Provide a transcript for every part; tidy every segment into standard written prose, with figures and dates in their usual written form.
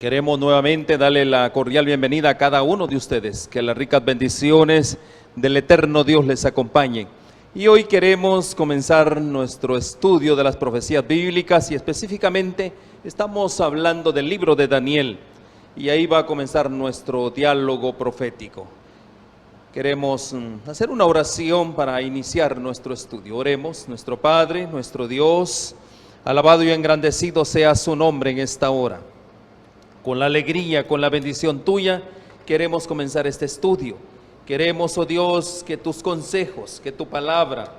Queremos nuevamente darle la cordial bienvenida a cada uno de ustedes, que las ricas bendiciones del eterno Dios les acompañen. Y hoy queremos comenzar nuestro estudio de las profecías bíblicas y específicamente estamos hablando del libro de Daniel y ahí va a comenzar nuestro diálogo profético. Queremos hacer una oración para iniciar nuestro estudio. Oremos. Nuestro Padre, nuestro Dios, alabado y engrandecido sea su nombre en esta hora. Con la alegría, con la bendición tuya, queremos comenzar este estudio. Queremos, oh Dios, que tus consejos, que tu palabra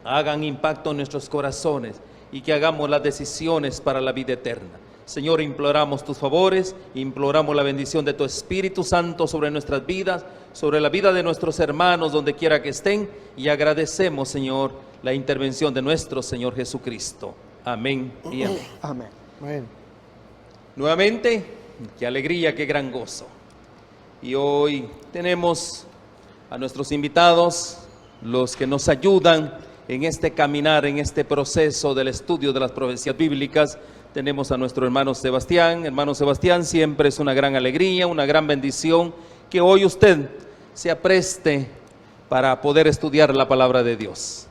hagan impacto en nuestros corazones y que hagamos las decisiones para la vida eterna. Señor, imploramos tus favores, imploramos la bendición de tu Espíritu Santo sobre nuestras vidas, sobre la vida de nuestros hermanos, donde quiera que estén, y agradecemos, Señor, la intervención de nuestro Señor Jesucristo. Amén y amén. Amén. Amén. Nuevamente, qué alegría, qué gran gozo. Y hoy tenemos a nuestros invitados, los que nos ayudan en este caminar, en este proceso del estudio de las profecías bíblicas. Tenemos a nuestro hermano Sebastián. Hermano Sebastián, siempre es una gran alegría, una gran bendición que hoy usted se apreste para poder estudiar la palabra de Dios.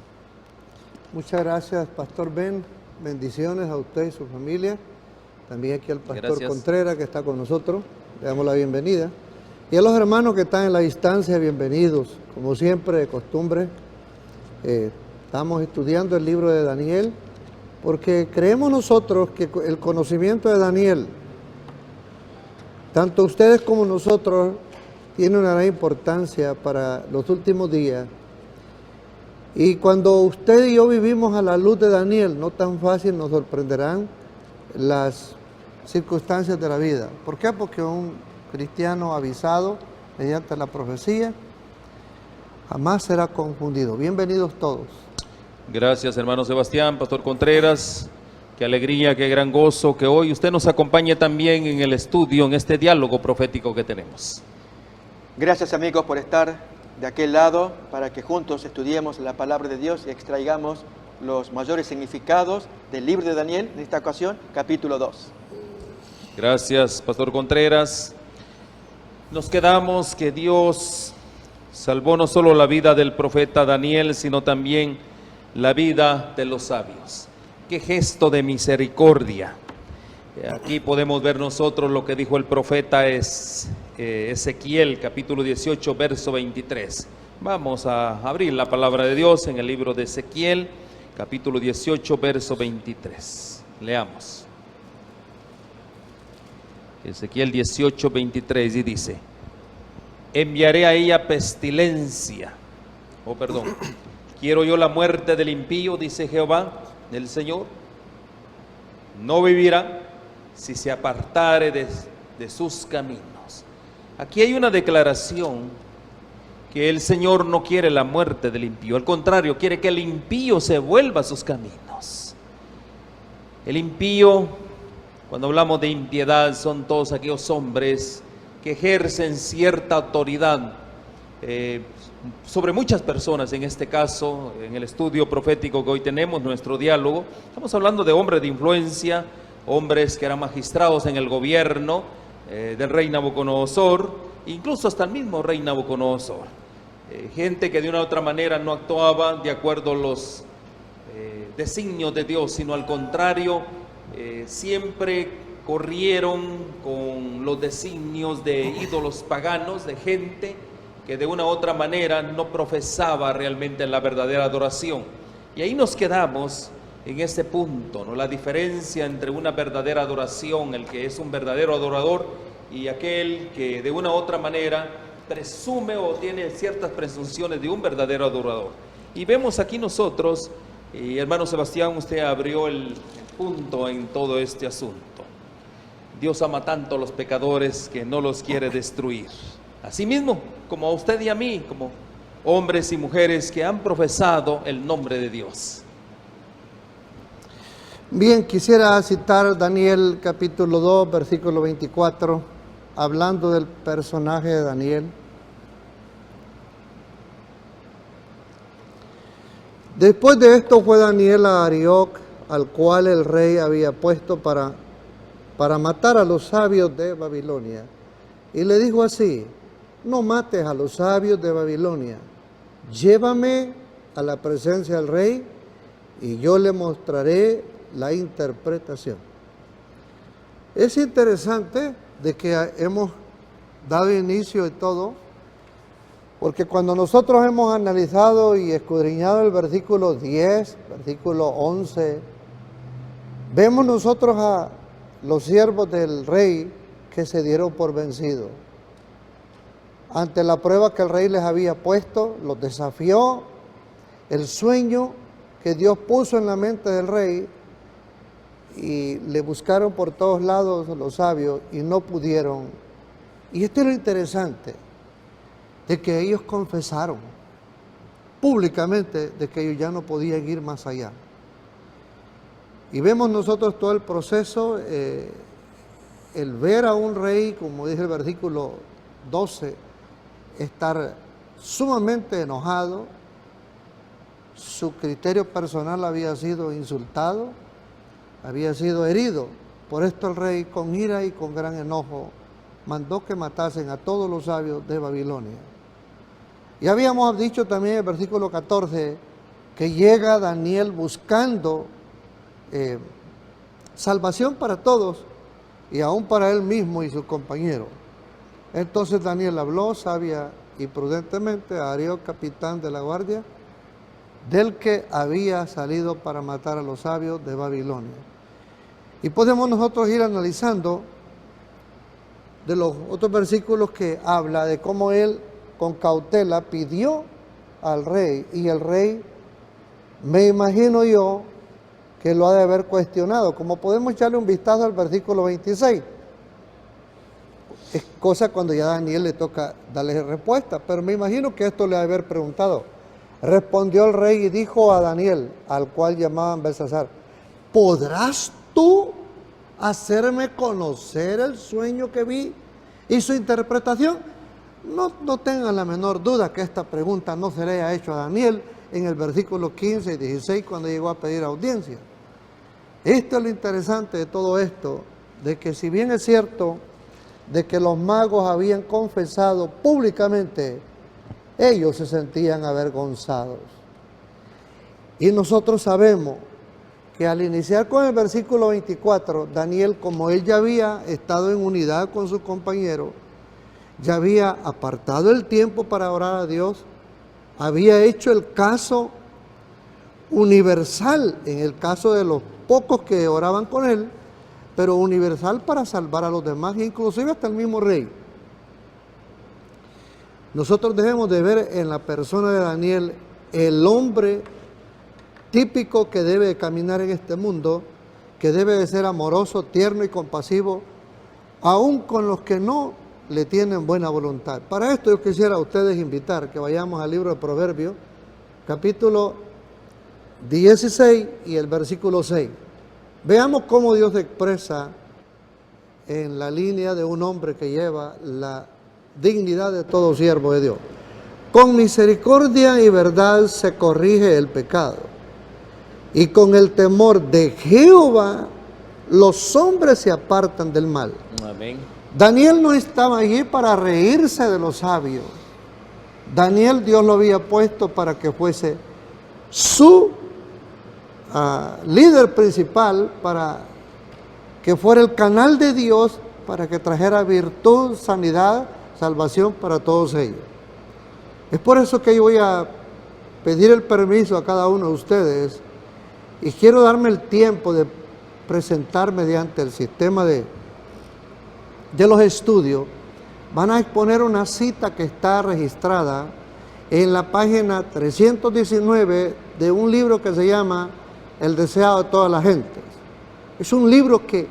Muchas gracias, Pastor Ben. Bendiciones a usted y su familia. También aquí al Pastor Contreras, que está con nosotros. Le damos la bienvenida. Y a los hermanos que están en la distancia, bienvenidos. Como siempre, de costumbre, estamos estudiando el libro de Daniel, porque creemos nosotros que el conocimiento de Daniel, tanto ustedes como nosotros, tiene una gran importancia para los últimos días. Y cuando usted y yo vivimos a la luz de Daniel, no tan fácil nos sorprenderán las circunstancias de la vida. ¿Por qué? Porque un cristiano avisado mediante la profecía jamás será confundido. Bienvenidos todos. Gracias, hermano Sebastián, Pastor Contreras. Qué alegría, qué gran gozo que hoy usted nos acompañe también en el estudio, en este diálogo profético que tenemos. Gracias, amigos, por estar de aquel lado para que juntos estudiemos la palabra de Dios y extraigamos los mayores significados del libro de Daniel, en esta ocasión, capítulo 2. Gracias, Pastor Contreras. Nos quedamos que Dios salvó no solo la vida del profeta Daniel, sino también la vida de los sabios. Qué gesto de misericordia. Aquí podemos ver nosotros lo que dijo el profeta Ezequiel, capítulo 18, verso 23. Vamos a abrir la palabra de Dios en el libro de Ezequiel, capítulo 18, verso 23. Leamos. Ezequiel 18, 23 y dice: enviaré a ella pestilencia. Quiero yo la muerte del impío, dice Jehová, el Señor. No vivirá si se apartare de sus caminos. Aquí hay una declaración que el Señor no quiere la muerte del impío. Al contrario, quiere que el impío se vuelva a sus caminos. El impío, cuando hablamos de impiedad, son todos aquellos hombres que ejercen cierta autoridad sobre muchas personas. En este caso, en el estudio profético que hoy tenemos, nuestro diálogo, estamos hablando de hombres de influencia, hombres que eran magistrados en el gobierno del rey Nabucodonosor, incluso hasta el mismo rey Nabucodonosor. Gente que de una u otra manera no actuaba de acuerdo a los designios de Dios, sino al contrario, siempre corrieron con los designios de ídolos paganos, de gente que de una u otra manera no profesaba realmente la verdadera adoración. Y ahí nos quedamos en ese punto, ¿no? La diferencia entre una verdadera adoración, el que es un verdadero adorador, y aquel que de una u otra manera presume o tiene ciertas presunciones de un verdadero adorador. Y vemos aquí nosotros, y hermano Sebastián, usted abrió el punto en todo este asunto. Dios ama tanto a los pecadores que no los quiere destruir. Asimismo, como a usted y a mí, como hombres y mujeres que han profesado el nombre de Dios. Bien, quisiera citar Daniel capítulo 2, versículo 24, hablando del personaje de Daniel. Después de esto fue Daniel a Arioc, al cual el rey había puesto para para matar a los sabios de Babilonia. Y le dijo así: no mates a los sabios de Babilonia, llévame a la presencia del rey y yo le mostraré la interpretación. Es interesante de que hemos dado inicio y todo, porque cuando nosotros hemos analizado y escudriñado el versículo 10, versículo 11, vemos nosotros a los siervos del rey que se dieron por vencidos. Ante la prueba que el rey les había puesto, los desafió. El sueño que Dios puso en la mente del rey, y le buscaron por todos lados los sabios y no pudieron. Y esto es lo interesante, de que ellos confesaron públicamente de que ellos ya no podían ir más allá. Y vemos nosotros todo el proceso, el ver a un rey, como dice el versículo 12, estar sumamente enojado, su criterio personal había sido insultado, había sido herido. Por esto el rey, con ira y con gran enojo, mandó que matasen a todos los sabios de Babilonia. Y habíamos dicho también en el versículo 14 que llega Daniel buscando salvación para todos y aún para él mismo y sus compañeros. Entonces Daniel habló sabia y prudentemente a Arioc, capitán de la guardia, del que había salido para matar a los sabios de Babilonia. Y podemos nosotros ir analizando de los otros versículos que habla de cómo él con cautela pidió al rey, y el rey, me imagino yo, que lo ha de haber cuestionado. Como podemos echarle un vistazo al versículo 26. Es cosa cuando ya a Daniel le toca darle respuesta, pero me imagino que esto le ha de haber preguntado. Respondió el rey y dijo a Daniel, al cual llamaban Belsasar: ¿podrás tú hacerme conocer el sueño que vi y su interpretación? No tengan la menor duda que esta pregunta no se le haya hecho a Daniel en el versículo 15 y 16 cuando llegó a pedir audiencia. Esto es lo interesante de todo esto, de que si bien es cierto de que los magos habían confesado públicamente, ellos se sentían avergonzados. Y nosotros sabemos que al iniciar con el versículo 24, Daniel, como él ya había estado en unidad con sus compañeros, ya había apartado el tiempo para orar a Dios, había hecho el caso universal, en el caso de los pocos que oraban con él, pero universal para salvar a los demás, inclusive hasta el mismo rey. Nosotros debemos de ver en la persona de Daniel el hombre típico que debe caminar en este mundo, que debe de ser amoroso, tierno y compasivo, aun con los que no le tienen buena voluntad. Para esto yo quisiera a ustedes invitar que vayamos al libro de Proverbios, capítulo 16 y el versículo 6. Veamos cómo Dios expresa en la línea de un hombre que lleva la dignidad de todo siervo de Dios. Con misericordia y verdad se corrige el pecado, y con el temor de Jehová los hombres se apartan del mal. Amén. Daniel no estaba allí para reírse de los sabios. Daniel, Dios lo había puesto para que fuese su líder principal, para que fuera el canal de Dios, para que trajera virtud, sanidad, salvación para todos ellos. Es por eso que yo voy a pedir el permiso a cada uno de ustedes, y quiero darme el tiempo de presentar mediante el sistema de los estudios. Van a exponer una cita que está registrada en la página 319 de un libro que se llama El deseado de toda la gente. Es un libro que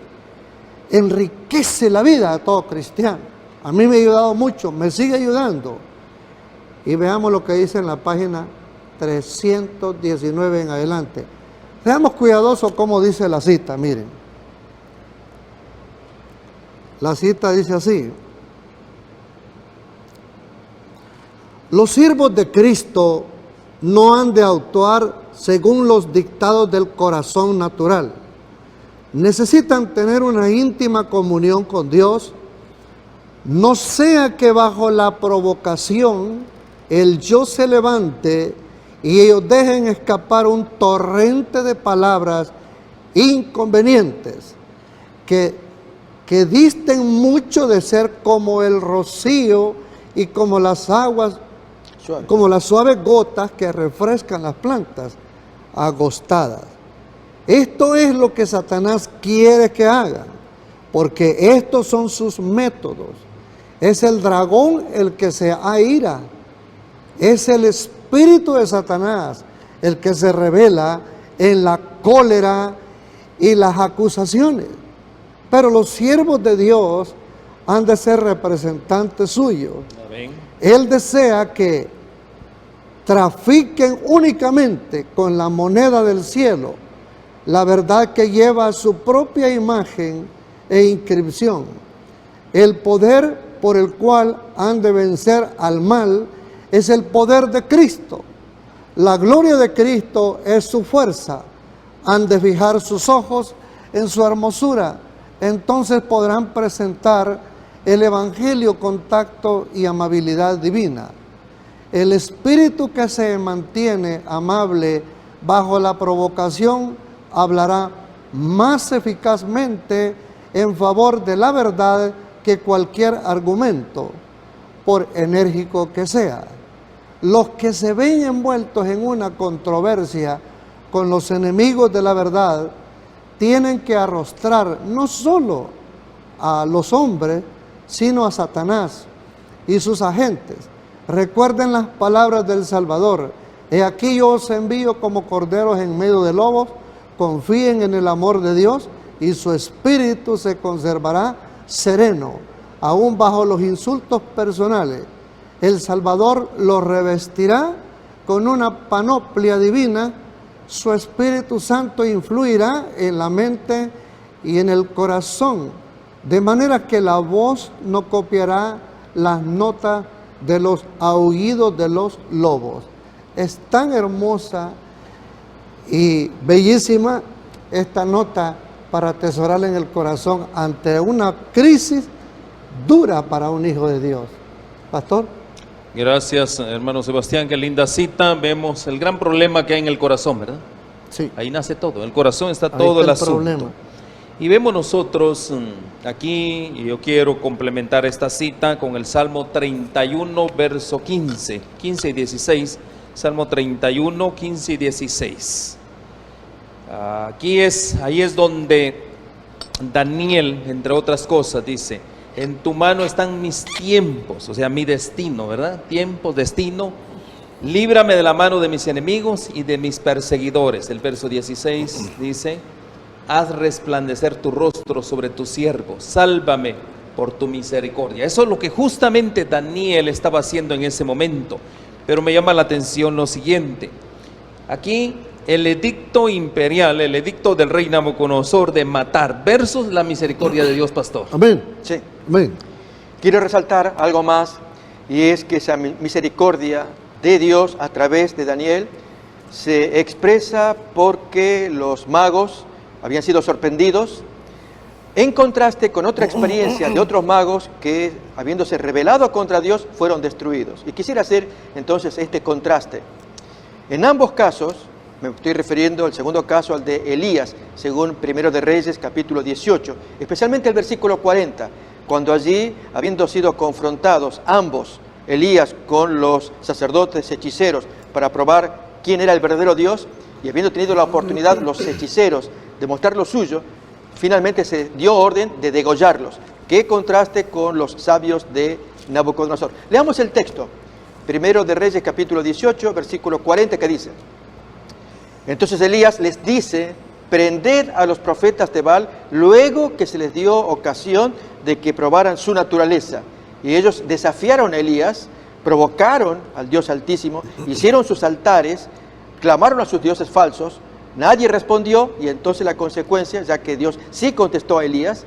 enriquece la vida de todo cristiano. A mí me ha ayudado mucho, me sigue ayudando. Y veamos lo que dice en la página 319 en adelante. Seamos cuidadosos cómo dice la cita, miren. La cita dice así: los siervos de Cristo no han de actuar según los dictados del corazón natural, necesitan tener una íntima comunión con Dios. No sea que bajo la provocación el yo se levante y ellos dejen escapar un torrente de palabras inconvenientes que disten mucho de ser como el rocío y como las aguas, Suave. como las suaves gotas que refrescan las plantas agostadas. Esto es lo que Satanás quiere que hagan, porque estos son sus métodos. Es el dragón el que se aira, es el espíritu de Satanás el que se revela en la cólera y las acusaciones. Pero los siervos de Dios han de ser representantes suyos. Amén. Él desea que trafiquen únicamente con la moneda del cielo, la verdad que lleva su propia imagen e inscripción. El poder por el cual han de vencer al mal es el poder de Cristo. La gloria de Cristo es su fuerza. Han de fijar sus ojos en su hermosura. Entonces podrán presentar el Evangelio con tacto y amabilidad divina. El espíritu que se mantiene amable bajo la provocación hablará más eficazmente en favor de la verdad que cualquier argumento, por enérgico que sea. Los que se ven envueltos en una controversia con los enemigos de la verdad tienen que arrostrar no solo a los hombres, sino a Satanás y sus agentes. Recuerden las palabras del Salvador: he aquí yo os envío como corderos en medio de lobos. Confíen en el amor de Dios y su espíritu se conservará sereno, aún bajo los insultos personales. El Salvador los revestirá con una panoplia divina. Su Espíritu Santo influirá en la mente y en el corazón, de manera que la voz no copiará las notas de los aullidos de los lobos. Es tan hermosa y bellísima esta nota para atesorarla en el corazón ante una crisis dura para un hijo de Dios. Pastor. Gracias, hermano Sebastián, qué linda cita. Vemos el gran problema que hay en el corazón, ¿verdad? Sí. Ahí nace todo, en el corazón está Ahí todo está el el asunto. problema. Y vemos nosotros aquí, y yo quiero complementar esta cita con el Salmo 31, verso 15 y 16. Salmo 31, 15 y 16. Ahí es donde Daniel, entre otras cosas, dice: en tu mano están mis tiempos, o sea, mi destino, ¿verdad? Tiempos, destino. Líbrame de la mano de mis enemigos y de mis perseguidores. El verso 16 dice: haz resplandecer tu rostro sobre tu siervo, sálvame por tu misericordia. Eso es lo que justamente Daniel estaba haciendo en ese momento. Pero me llama la atención lo siguiente. Aquí el edicto imperial, el edicto del rey Nabucodonosor de matar, versus la misericordia de Dios, pastor. Amén. Sí. Amén. Quiero resaltar algo más, y es que esa misericordia de Dios a través de Daniel se expresa porque los magos habían sido sorprendidos, en contraste con otra experiencia de otros magos que, habiéndose rebelado contra Dios, fueron destruidos. Y quisiera hacer entonces este contraste. En ambos casos, me estoy refiriendo al segundo caso, al de Elías, según Primero de Reyes, capítulo 18, especialmente el versículo 40, cuando allí, habiendo sido confrontados ambos, Elías con los sacerdotes hechiceros, para probar quién era el verdadero Dios, y habiendo tenido la oportunidad los hechiceros de mostrar lo suyo, finalmente se dio orden de degollarlos. Qué contraste con los sabios de Nabucodonosor. Leamos el texto. Primero de Reyes, capítulo 18, versículo 40, que dice: entonces Elías les dice: prended a los profetas de Baal, luego que se les dio ocasión de que probaran su naturaleza. Y ellos desafiaron a Elías, provocaron al Dios Altísimo, hicieron sus altares, clamaron a sus dioses falsos, nadie respondió, y entonces la consecuencia, ya que Dios sí contestó a Elías,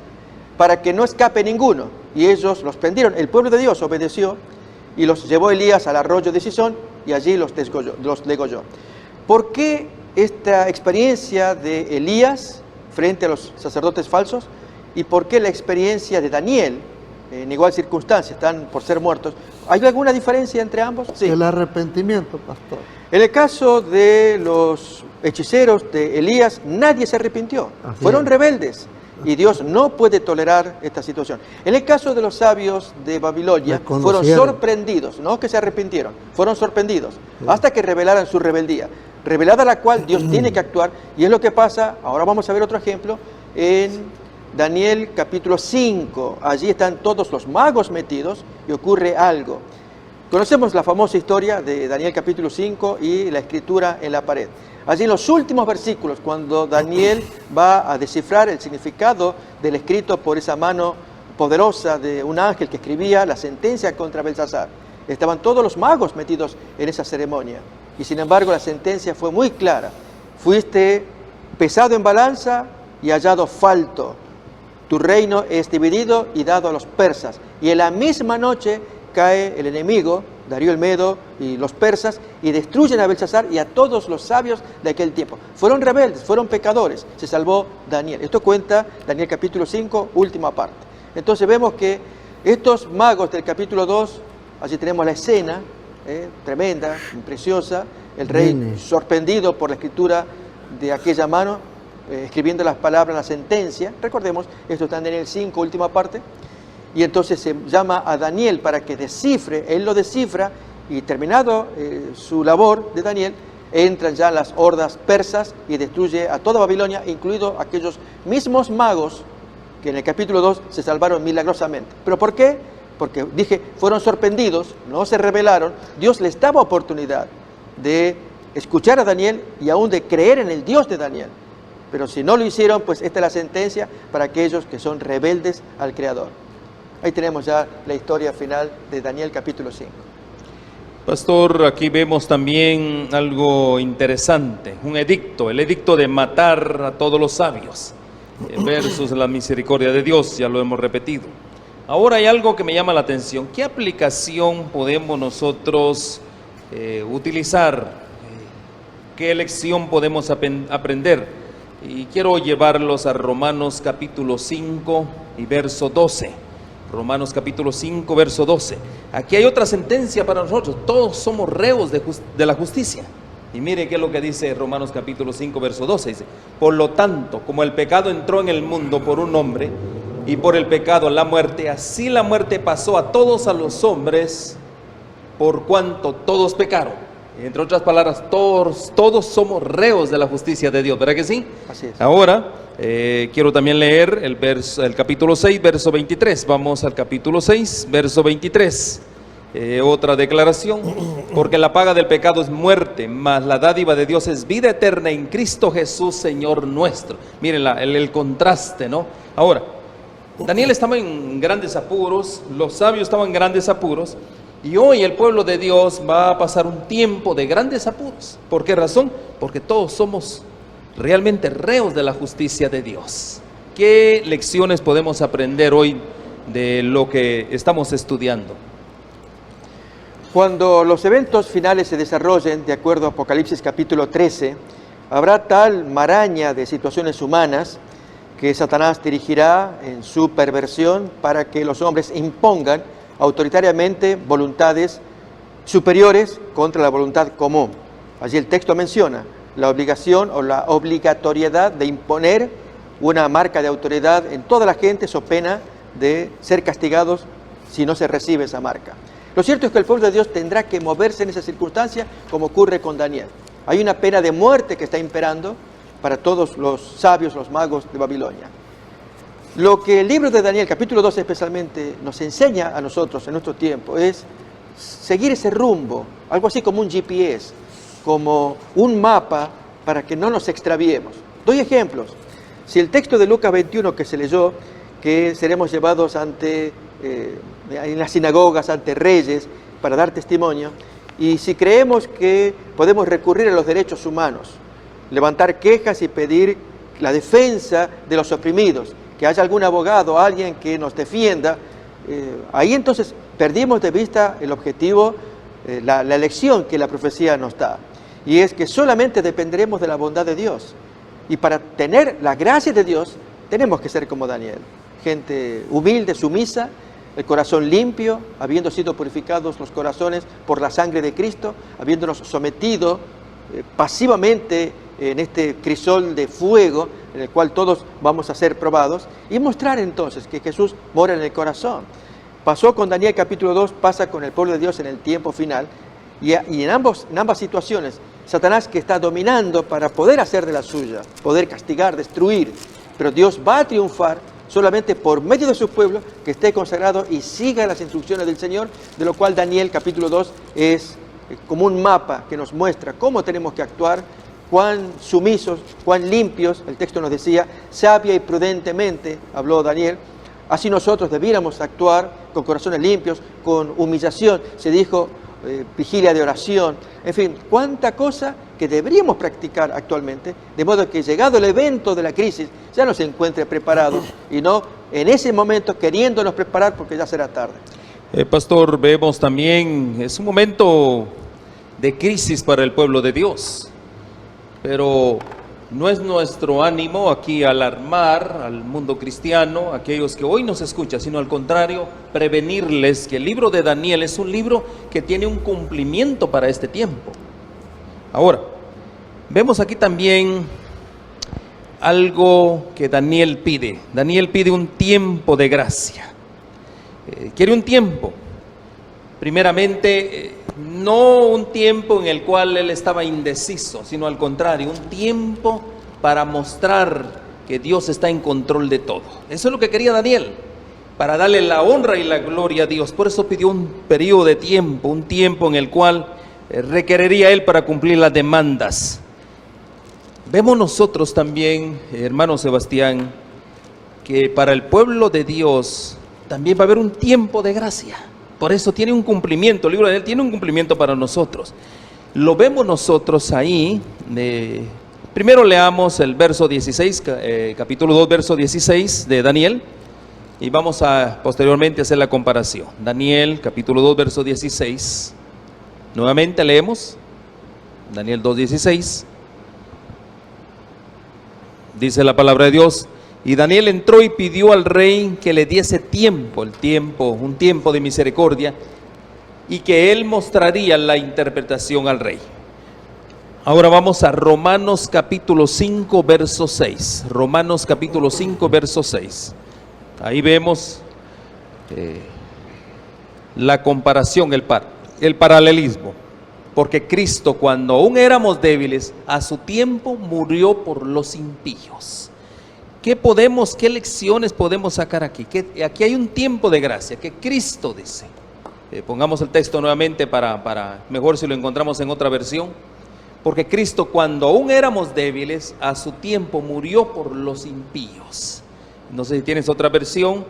para que no escape ninguno, y ellos los prendieron. El pueblo de Dios obedeció, y los llevó Elías al arroyo de Sison, y allí los degolló. ¿Por qué esta experiencia de Elías frente a los sacerdotes falsos? ¿Y por qué la experiencia de Daniel, en igual circunstancia, están por ser muertos? ¿Hay alguna diferencia entre ambos? Sí. El arrepentimiento, pastor. En el caso de los hechiceros de Elías, nadie se arrepintió. Así Fueron es. rebeldes. Y Dios no puede tolerar esta situación. En el caso de los sabios de Babilonia, fueron Reconocieron. sorprendidos, no que se arrepintieron, fueron sorprendidos, hasta que revelaran su rebeldía, revelada la cual Dios tiene que actuar, y es lo que pasa, ahora vamos a ver otro ejemplo, en Daniel capítulo 5, allí están todos los magos metidos, y ocurre algo. Conocemos la famosa historia de Daniel capítulo 5 y la escritura en la pared. Allí en los últimos versículos, cuando Daniel va a descifrar el significado del escrito por esa mano poderosa de un ángel que escribía la sentencia contra Belsasar, estaban todos los magos metidos en esa ceremonia. Y sin embargo la sentencia fue muy clara. Fuiste pesado en balanza y hallado falto. Tu reino es dividido y dado a los persas. Y en la misma noche cae el enemigo, Darío el Medo y los persas, y destruyen a Belsasar y a todos los sabios de aquel tiempo. Fueron rebeldes, fueron pecadores, se salvó Daniel. Esto cuenta Daniel capítulo 5, última parte. Entonces vemos que estos magos del capítulo 2, allí tenemos la escena, tremenda, preciosa, el rey sorprendido por la escritura de aquella mano, escribiendo las palabras en la sentencia. Recordemos, esto está en Daniel 5, última parte. Y entonces se llama a Daniel para que descifre, él lo descifra, y terminado su labor de Daniel, entran ya las hordas persas y destruye a toda Babilonia, incluidos aquellos mismos magos que en el capítulo 2 se salvaron milagrosamente. ¿Pero por qué? Porque dije, fueron sorprendidos, no se rebelaron, Dios les daba oportunidad de escuchar a Daniel y aún de creer en el Dios de Daniel. Pero si no lo hicieron, pues esta es la sentencia para aquellos que son rebeldes al Creador. Ahí tenemos ya la historia final de Daniel capítulo 5. Pastor, aquí vemos también algo interesante, un edicto, el edicto de matar a todos los sabios, versus la misericordia de Dios, ya lo hemos repetido. Ahora hay algo que me llama la atención, ¿qué aplicación podemos nosotros utilizar? ¿Qué lección podemos aprender? Y quiero llevarlos a Romanos capítulo 5 y verso 12. Romanos capítulo 5, verso 12. Aquí hay otra sentencia para nosotros. Todos somos reos de la justicia. Y mire qué es lo que dice Romanos capítulo 5, verso 12. Dice, por lo tanto, como el pecado entró en el mundo por un hombre, y por el pecado la muerte, así la muerte pasó a todos los hombres, por cuanto todos pecaron. Entre otras palabras, todos somos reos de la justicia de Dios, ¿verdad que sí? Así es. Ahora, quiero también leer el capítulo 6, verso 23. Vamos al capítulo 6, verso 23. Otra declaración. Porque la paga del pecado es muerte, mas la dádiva de Dios es vida eterna en Cristo Jesús, Señor nuestro. Miren el contraste, ¿no? Ahora, Daniel estaba en grandes apuros, los sabios estaban en grandes apuros, y hoy el pueblo de Dios va a pasar un tiempo de grandes apuros. ¿Por qué razón? Porque todos somos realmente reos de la justicia de Dios. ¿Qué lecciones podemos aprender hoy de lo que estamos estudiando? Cuando los eventos finales se desarrollen, de acuerdo a Apocalipsis capítulo 13, habrá tal maraña de situaciones humanas que Satanás dirigirá en su perversión para que los hombres impongan autoritariamente voluntades superiores contra la voluntad común. Allí el texto menciona la obligación o la obligatoriedad de imponer una marca de autoridad en toda la gente, so pena de ser castigados si no se recibe esa marca. Lo cierto es que el pueblo de Dios tendrá que moverse en esa circunstancia, como ocurre con Daniel. Hay una pena de muerte que está imperando para todos los sabios, los magos de Babilonia. Lo que el libro de Daniel, capítulo 12 especialmente, nos enseña a nosotros en nuestro tiempo es seguir ese rumbo, algo así como un GPS, como un mapa para que no nos extraviemos. Doy ejemplos. Si el texto de Lucas 21 que se leyó, que seremos llevados en las sinagogas ante reyes para dar testimonio, y si creemos que podemos recurrir a los derechos humanos, levantar quejas y pedir la defensa de los oprimidos, que haya algún abogado, alguien que nos defienda, ahí entonces perdimos de vista el objetivo, la lección que la profecía nos da, y es que solamente dependeremos de la bondad de Dios. Y para tener la gracia de Dios, tenemos que ser como Daniel. Gente humilde, sumisa, el corazón limpio, habiendo sido purificados los corazones por la sangre de Cristo, habiéndonos sometido pasivamente en este crisol de fuego en el cual todos vamos a ser probados, y mostrar entonces que Jesús mora en el corazón. Pasó con Daniel capítulo 2, pasa con el pueblo de Dios en el tiempo final, y en ambas situaciones, Satanás que está dominando para poder hacer de la suya, poder castigar, destruir, pero Dios va a triunfar solamente por medio de su pueblo que esté consagrado y siga las instrucciones del Señor, de lo cual Daniel capítulo 2 es como un mapa que nos muestra cómo tenemos que actuar, cuán sumisos, cuán limpios, el texto nos decía, sabia y prudentemente, habló Daniel, así nosotros debiéramos actuar con corazones limpios, con humillación, se dijo vigilia de oración, en fin, cuánta cosa que deberíamos practicar actualmente, de modo que llegado el evento de la crisis, ya nos encuentre preparados y no en ese momento queriéndonos preparar porque ya será tarde. Pastor, vemos también, es un momento de crisis para el pueblo de Dios, pero no es nuestro ánimo aquí alarmar al mundo cristiano, aquellos que hoy nos escuchan, sino al contrario, prevenirles que el libro de Daniel es un libro que tiene un cumplimiento para este tiempo. Ahora, vemos aquí también algo que Daniel pide. Daniel pide un tiempo de gracia. Quiere un tiempo. Primeramente, no un tiempo en el cual él estaba indeciso, sino al contrario, un tiempo para mostrar que Dios está en control de todo. Eso es lo que quería Daniel, para darle la honra y la gloria a Dios. Por eso pidió un periodo de tiempo, un tiempo en el cual requeriría él para cumplir las demandas. Vemos nosotros también, hermano Sebastián, que para el pueblo de Dios también va a haber un tiempo de gracia. Por eso tiene un cumplimiento, el libro de él tiene un cumplimiento para nosotros. Lo vemos nosotros ahí. Primero leamos el verso 16, capítulo 2, verso 16 de Daniel, y vamos a posteriormente hacer la comparación. Daniel, capítulo 2, verso 16. Nuevamente leemos Daniel 2:16. Dice la palabra de Dios: y Daniel entró y pidió al rey que le diese tiempo, un tiempo de misericordia, y que él mostraría la interpretación al rey. Ahora vamos a Romanos capítulo 5, verso 6. Romanos capítulo 5, verso 6. Ahí vemos la comparación, el paralelismo. Porque Cristo, cuando aún éramos débiles, a su tiempo murió por los impíos. ¿Qué lecciones podemos sacar aquí? Que aquí hay un tiempo de gracia, que Cristo dice. Pongamos el texto nuevamente para mejor si lo encontramos en otra versión. Porque Cristo, cuando aún éramos débiles, a su tiempo murió por los impíos. No sé si tienes otra versión,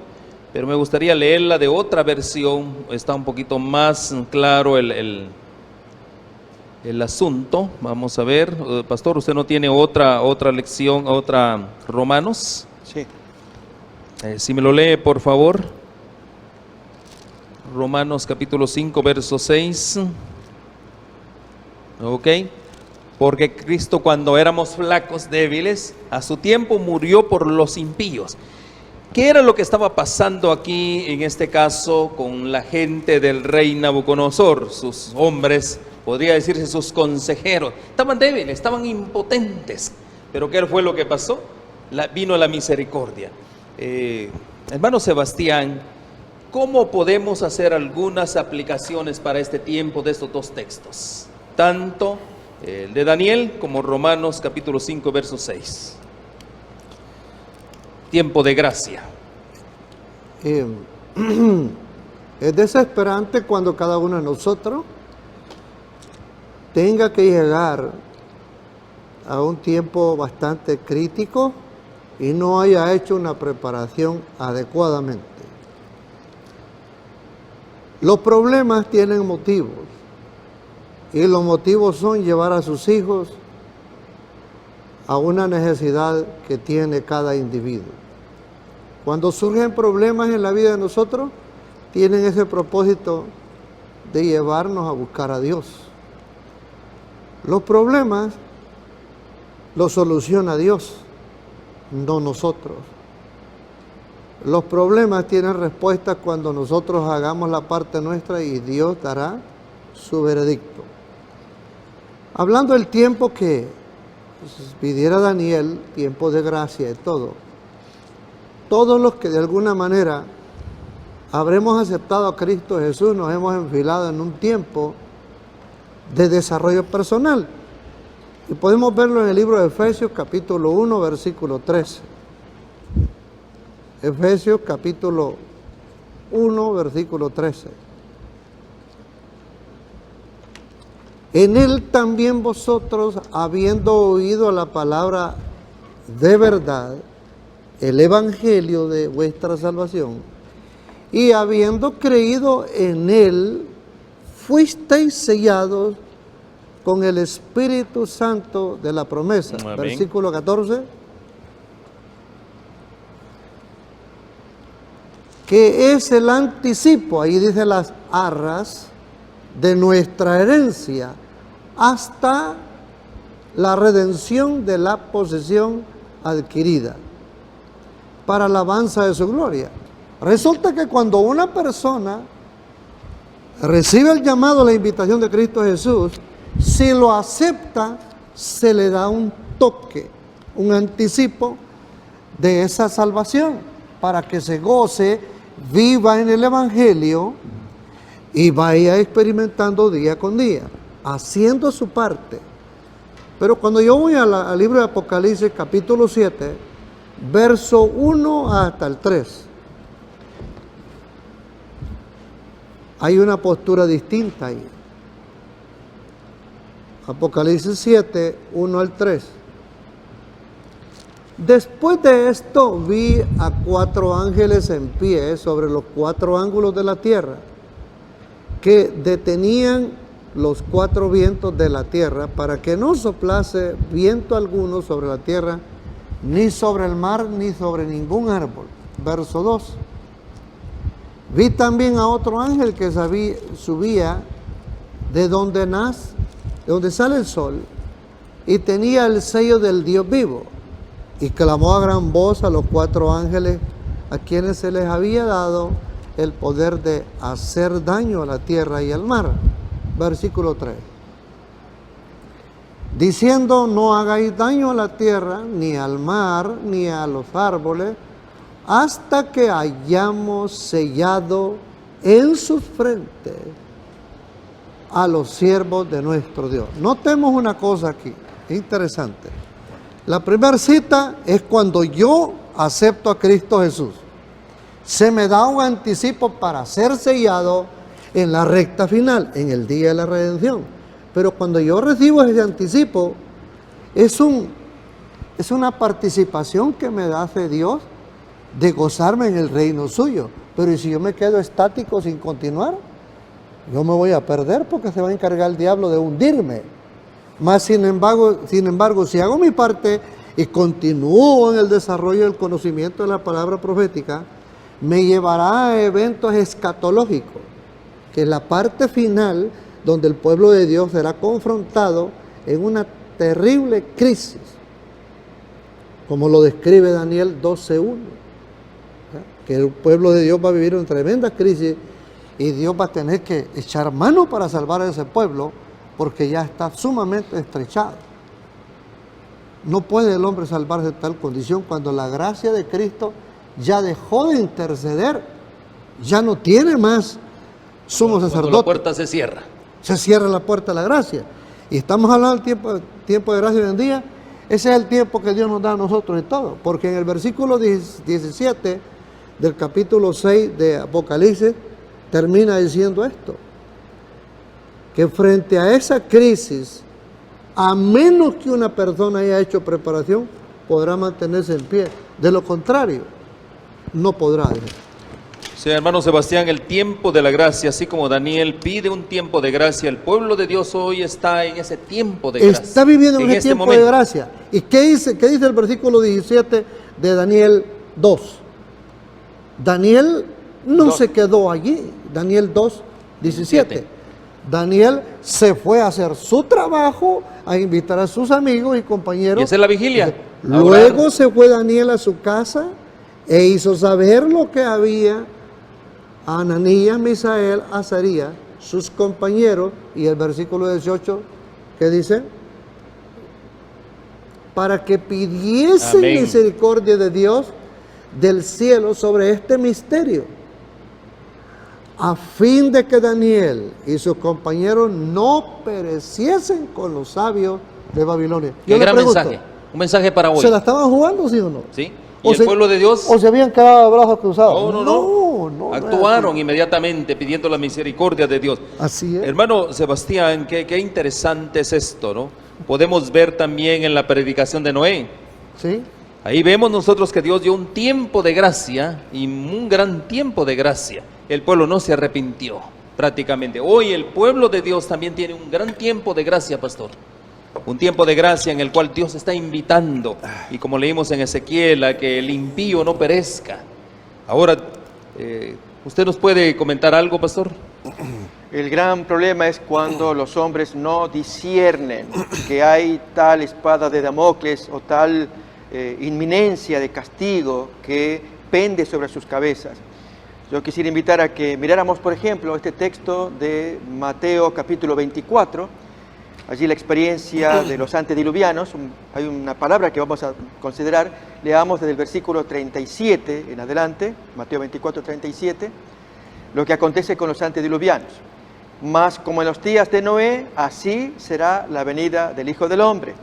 pero me gustaría leerla de otra versión. Está un poquito más claro el asunto. Vamos a ver, pastor, ¿usted no tiene otra lección, otra Romanos? Sí. Si me lo lee, por favor. Romanos capítulo 5, verso 6. Ok. Porque Cristo, cuando éramos flacos, débiles, a su tiempo murió por los impíos. ¿Qué era lo que estaba pasando aquí, en este caso, con la gente del rey Nabucodonosor? Sus hombres, podría decirse sus consejeros, estaban débiles, estaban impotentes. Pero ¿qué fue lo que pasó? Vino la misericordia. Hermano Sebastián, ¿cómo podemos hacer algunas aplicaciones para este tiempo de estos dos textos? Tanto el de Daniel como Romanos capítulo 5, verso 6. Tiempo de gracia. Es desesperante cuando cada uno de nosotros tenga que llegar a un tiempo bastante crítico y no haya hecho una preparación adecuadamente. Los problemas tienen motivos y los motivos son llevar a sus hijos a una necesidad que tiene cada individuo. Cuando surgen problemas en la vida de nosotros, tienen ese propósito de llevarnos a buscar a Dios. Los problemas lo soluciona Dios, no nosotros. Los problemas tienen respuesta cuando nosotros hagamos la parte nuestra y Dios dará su veredicto. Hablando del tiempo que pidiera Daniel, tiempo de gracia y todo, todos los que de alguna manera habremos aceptado a Cristo Jesús nos hemos enfilado en un tiempo de desarrollo personal. Y podemos verlo en el libro de Efesios capítulo 1, versículo 13. Efesios capítulo 1, versículo 13. En él también vosotros, habiendo oído la palabra de verdad, el evangelio de vuestra salvación, y habiendo creído en él, fuisteis sellados con el Espíritu Santo de la promesa. Amén. Versículo 14. Que es el anticipo, ahí dice las arras, de nuestra herencia, hasta la redención de la posesión adquirida, para alabanza de su gloria. Resulta que cuando una persona recibe el llamado, la invitación de Cristo Jesús, si lo acepta, se le da un toque, un anticipo de esa salvación, para que se goce, viva en el Evangelio y vaya experimentando día con día, haciendo su parte. Pero cuando yo voy al libro de Apocalipsis, capítulo 7, verso 1 hasta el 3, hay una postura distinta ahí. Apocalipsis 7, 1 al 3. Después de esto vi a 4 ángeles en pie sobre los 4 ángulos de la tierra, que detenían los 4 vientos de la tierra para que no soplase viento alguno sobre la tierra, ni sobre el mar, ni sobre ningún árbol. Verso 2. Vi también a otro ángel que subía de donde sale el sol, y tenía el sello del Dios vivo. Y clamó a gran voz a los 4 ángeles a quienes se les había dado el poder de hacer daño a la tierra y al mar. Versículo 3. Diciendo, no hagáis daño a la tierra, ni al mar, ni a los árboles, hasta que hayamos sellado en sus frentes a los siervos de nuestro Dios. Notemos una cosa aquí, interesante. La primera cita es cuando yo acepto a Cristo Jesús. Se me da un anticipo para ser sellado en la recta final, en el día de la redención. Pero cuando yo recibo ese anticipo, es una participación que me hace Dios de gozarme en el reino suyo. Pero ¿y si yo me quedo estático sin continuar? Yo me voy a perder porque se va a encargar el diablo de hundirme. Más sin embargo, si hago mi parte y continúo en el desarrollo del conocimiento de la palabra profética, me llevará a eventos escatológicos, que es la parte final donde el pueblo de Dios será confrontado en una terrible crisis, como lo describe Daniel 12:1, que el pueblo de Dios va a vivir una tremenda crisis y Dios va a tener que echar mano para salvar a ese pueblo, porque ya está sumamente estrechado. No puede el hombre salvarse de tal condición cuando la gracia de Cristo ya dejó de interceder, ya no tiene más sumo sacerdote. Cuando la puerta se cierra. Se cierra la puerta de la gracia. Y estamos hablando del tiempo de gracia hoy en día. Ese es el tiempo que Dios nos da a nosotros y todo. Porque en el versículo 17 del capítulo 6 de Apocalipsis termina diciendo esto: que frente a esa crisis, a menos que una persona haya hecho preparación, podrá mantenerse en pie. De lo contrario, no podrá. Sí, hermano Sebastián, el tiempo de la gracia, así como Daniel pide un tiempo de gracia, el pueblo de Dios hoy está en ese tiempo de gracia. Está viviendo en ese este tiempo momento de gracia. ¿Y qué dice el versículo 17 de Daniel 2? Daniel no se quedó allí. Daniel 2, 17. Daniel se fue a hacer su trabajo, a invitar a sus amigos y compañeros. Y esa es la vigilia. a Luego orar. se fue Daniel a su casa e hizo saber lo que había a Ananías, Misael, Azarías, sus compañeros, y el versículo 18, ¿qué dice? Para que pidiesen Amén. misericordia de Dios del cielo sobre este misterio, a fin de que Daniel y sus compañeros no pereciesen con los sabios de Babilonia. Qué Yo le gran pregunto, mensaje. Un mensaje para hoy. ¿se la estaban jugando, sí o no? ¿Sí? ¿O Y el se- pueblo de Dios ¿O se habían quedado de brazos cruzados? no. es actuaron así. inmediatamente pidiendo la misericordia de Dios. Así es. Hermano Sebastián, qué interesante es esto, ¿no? Podemos ver también en la predicación de Noé. ¿Sí? Ahí vemos nosotros que Dios dio un tiempo de gracia y un gran tiempo de gracia. El pueblo no se arrepintió prácticamente. Hoy el pueblo de Dios también tiene un gran tiempo de gracia, pastor. Un tiempo de gracia en el cual Dios está invitando, y como leímos en Ezequiel, a que el impío no perezca. Ahora, ¿usted nos puede comentar algo, pastor? El gran problema es cuando los hombres no disciernen que hay tal espada de Damocles o tal inminencia de castigo que pende sobre sus cabezas. Yo quisiera invitar a que miráramos, por ejemplo, este texto de Mateo capítulo 24, allí la experiencia de los antediluvianos. Hay una palabra que vamos a considerar. Leamos desde el versículo 37 en adelante, Mateo 24, 37, lo que acontece con los antediluvianos. Mas como en los días de Noé, así será la venida del Hijo del Hombre.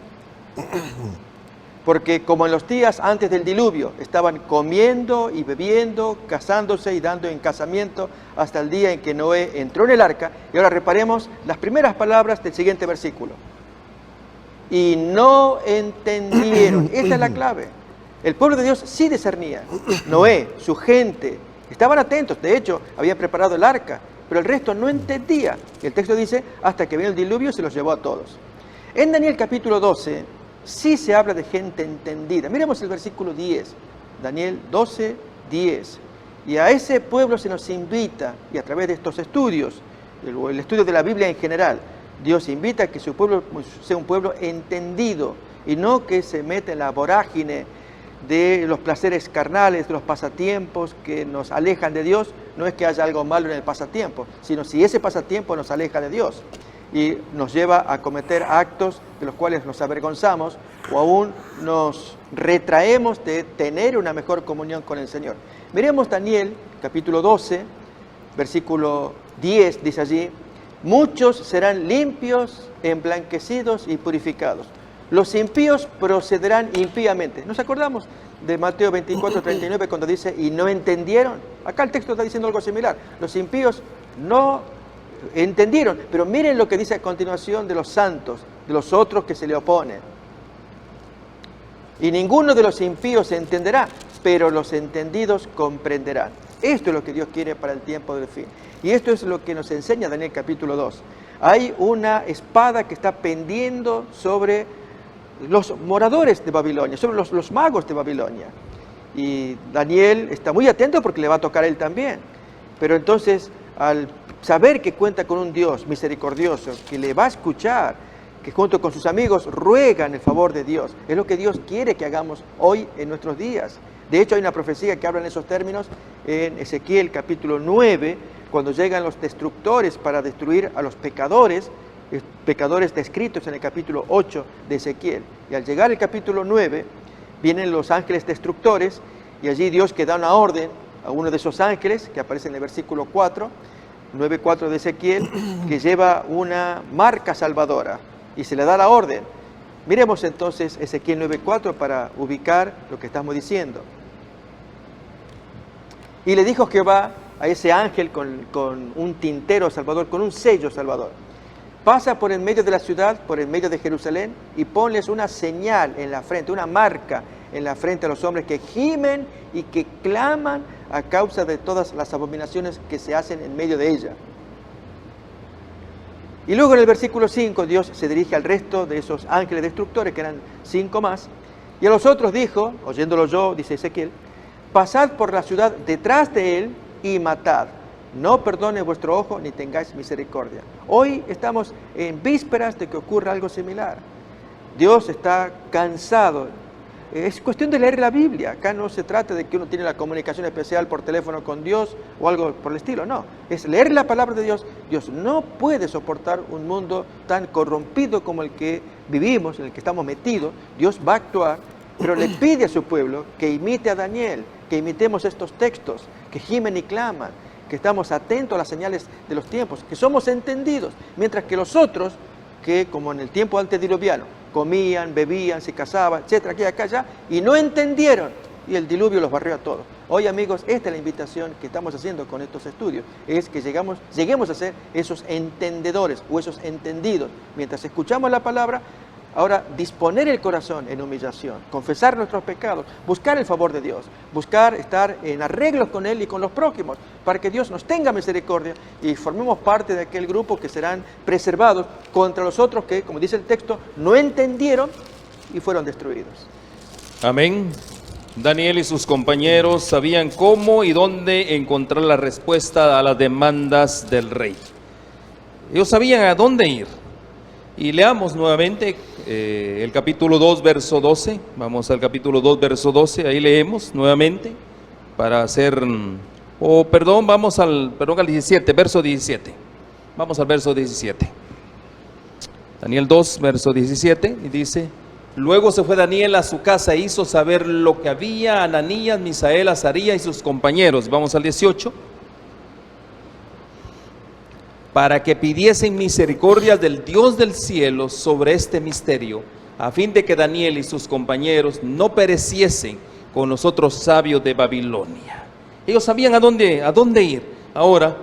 Porque como en los días antes del diluvio, estaban comiendo y bebiendo, casándose y dando en casamiento hasta el día en que Noé entró en el arca. Y ahora reparemos las primeras palabras del siguiente versículo. Y no entendieron. Esta es la clave. El pueblo de Dios sí discernía. Noé, su gente, estaban atentos. De hecho, habían preparado el arca, pero el resto no entendía. El texto dice, hasta que vino el diluvio se los llevó a todos. En Daniel capítulo 12, sí se habla de gente entendida. Miremos el versículo 10, Daniel 12, 10. Y a ese pueblo se nos invita, y a través de estos estudios, el estudio de la Biblia en general, Dios invita a que su pueblo sea un pueblo entendido, y no que se meta en la vorágine de los placeres carnales, de los pasatiempos que nos alejan de Dios. No es que haya algo malo en el pasatiempo, sino si ese pasatiempo nos aleja de Dios y nos lleva a cometer actos de los cuales nos avergonzamos o aún nos retraemos de tener una mejor comunión con el Señor. Miremos Daniel, capítulo 12, versículo 10, dice allí, muchos serán limpios, emblanquecidos y purificados. Los impíos procederán impíamente. ¿Nos acordamos de Mateo 24, 39 cuando dice, y no entendieron? Acá el texto está diciendo algo similar. Los impíos no entendieron, pero miren lo que dice a continuación de los santos, de los otros que se le oponen. Y ninguno de los impíos entenderá, pero los entendidos comprenderán. Esto es lo que Dios quiere para el tiempo del fin. Y esto es lo que nos enseña Daniel capítulo 2. Hay una espada que está pendiendo sobre los moradores de Babilonia, sobre los magos de Babilonia. Y Daniel está muy atento porque le va a tocar a él también. Pero entonces, al saber que cuenta con un Dios misericordioso, que le va a escuchar, que junto con sus amigos ruegan el favor de Dios, es lo que Dios quiere que hagamos hoy en nuestros días. De hecho, hay una profecía que habla en esos términos en Ezequiel capítulo 9, cuando llegan los destructores para destruir a los pecadores descritos en el capítulo 8 de Ezequiel. Y al llegar al capítulo 9, vienen los ángeles destructores, y allí Dios que da una orden a uno de esos ángeles, que aparece en el versículo 4, 9:4 de Ezequiel, que lleva una marca salvadora, y se le da la orden. Miremos entonces Ezequiel 9:4 para ubicar lo que estamos diciendo. Y le dijo Jehová a ese ángel con un tintero salvador, con un sello salvador, pasa por en medio de la ciudad, por en medio de Jerusalén, y ponles una señal en la frente, una marca en la frente a los hombres que gimen y que claman a causa de todas las abominaciones que se hacen en medio de ella. Y luego en el versículo 5 Dios se dirige al resto de esos ángeles destructores, que eran 5 más, y a los otros dijo, oyéndolo yo, dice Ezequiel, pasad por la ciudad detrás de él y matad. no perdone vuestro ojo ni tengáis misericordia. Hoy estamos en vísperas de que ocurra algo similar. Dios está cansado. Es cuestión de leer la Biblia. Acá no se trata de que uno tiene la comunicación especial por teléfono con Dios o algo por el estilo. No, es leer la palabra de Dios. Dios no puede soportar un mundo tan corrompido como el que vivimos, en el que estamos metidos. Dios va a actuar, pero le pide a su pueblo que imite a Daniel, que imitemos estos textos, que gimen y claman, que estamos atentos a las señales de los tiempos, que somos entendidos, mientras que los otros, que como en el tiempo antediluviano, comían, bebían, se casaban, etcétera, aquí, acá, allá, y no entendieron, y el diluvio los barrió a todos. Hoy, amigos, esta es la invitación que estamos haciendo con estos estudios, es que lleguemos a ser esos entendedores o esos entendidos. Mientras escuchamos la palabra, ahora disponer el corazón en humillación, confesar nuestros pecados, buscar el favor de Dios, buscar estar en arreglos con Él y con los prójimos, para que Dios nos tenga misericordia y formemos parte de aquel grupo que serán preservados contra los otros que, como dice el texto, no entendieron y fueron destruidos. Amén. Daniel y sus compañeros sabían cómo y dónde encontrar la respuesta a las demandas del rey. Ellos sabían a dónde ir. Y leamos nuevamente el capítulo 2, verso 12. Vamos al capítulo 2, verso 12. Ahí leemos nuevamente para hacer... vamos al 17, verso 17. Vamos al verso 17. Daniel 2, verso 17, y dice: luego se fue Daniel a su casa e hizo saber lo que había a Ananías, Misael, Azarías y sus compañeros. Vamos al 18. Para que pidiesen misericordia del Dios del cielo sobre este misterio, a fin de que Daniel y sus compañeros no pereciesen con los otros sabios de Babilonia. Ellos sabían a dónde ir. Ahora,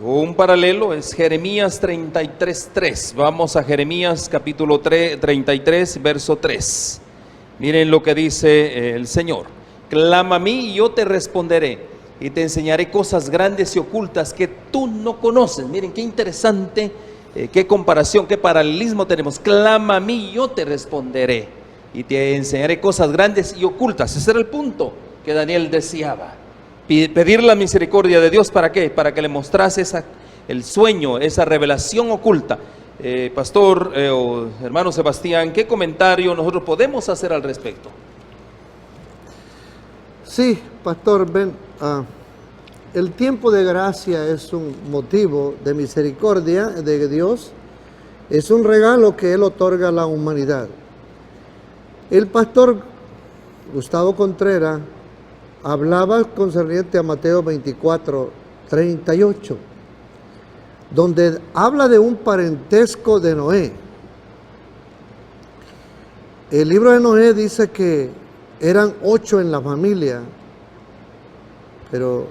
un paralelo es Jeremías 33:3. Vamos a Jeremías capítulo 33, verso 3. Miren lo que dice el Señor: clama a mí y yo te responderé, y te enseñaré cosas grandes y ocultas que tú no conoces. Miren qué interesante, qué comparación, qué paralelismo tenemos. Clama a mí y yo te responderé, y te enseñaré cosas grandes y ocultas. Ese era el punto que Daniel deseaba. Pedir la misericordia de Dios, ¿para qué? Para que le mostrase el sueño, esa revelación oculta. Pastor o hermano Sebastián, ¿qué comentario nosotros podemos hacer al respecto? Sí, pastor, el tiempo de gracia es un motivo de misericordia de Dios, es un regalo que Él otorga a la humanidad. El pastor Gustavo Contreras hablaba concerniente a Mateo 24:38, donde habla de un parentesco de Noé. El libro de Noé dice que eran 8 en la familia, pero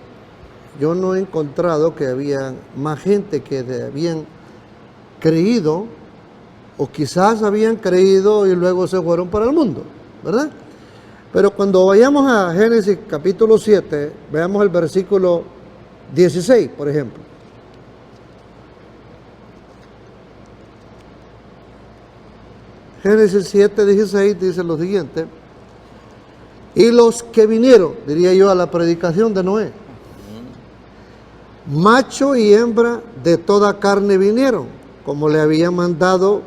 yo no he encontrado que había más gente que habían creído, o quizás habían creído y luego se fueron para el mundo, ¿verdad? Pero cuando vayamos a Génesis capítulo 7, veamos el versículo 16, por ejemplo. Génesis 7:16 dice lo siguiente: y los que vinieron, diría yo, a la predicación de Noé, macho y hembra de toda carne vinieron, como le había mandado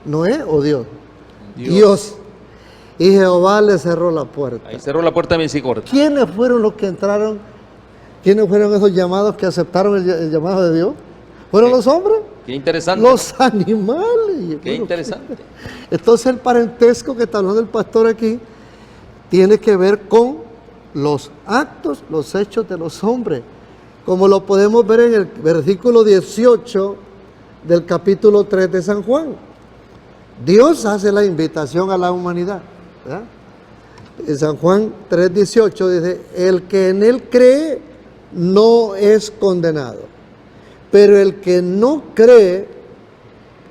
Noé o Dios. Dios. Y Jehová le cerró la puerta. Ahí cerró la puerta de misericordia. ¿Quiénes fueron los que entraron? ¿Quiénes fueron esos llamados que aceptaron el llamado de Dios? ¿Fueron los hombres? Qué interesante. Los animales. Qué interesante. Entonces el parentesco que está hablando el pastor aquí tiene que ver con los actos, los hechos de los hombres, como lo podemos ver en el versículo 18 del capítulo 3 de San Juan. Dios hace la invitación a la humanidad, ¿verdad? En San Juan 3:18 dice: el que en él cree no es condenado, pero el que no cree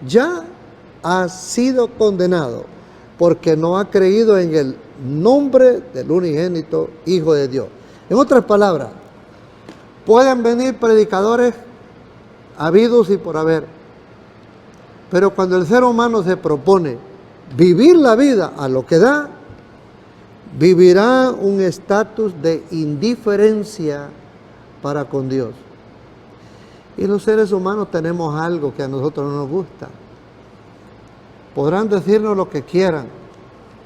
ya ha sido condenado, porque no ha creído en el nombre del unigénito Hijo de Dios. En otras palabras, pueden venir predicadores habidos y por haber, pero cuando el ser humano se propone vivir la vida a lo que da, vivirá un estatus de indiferencia para con Dios. Y los seres humanos tenemos algo que a nosotros no nos gusta. Podrán decirnos lo que quieran,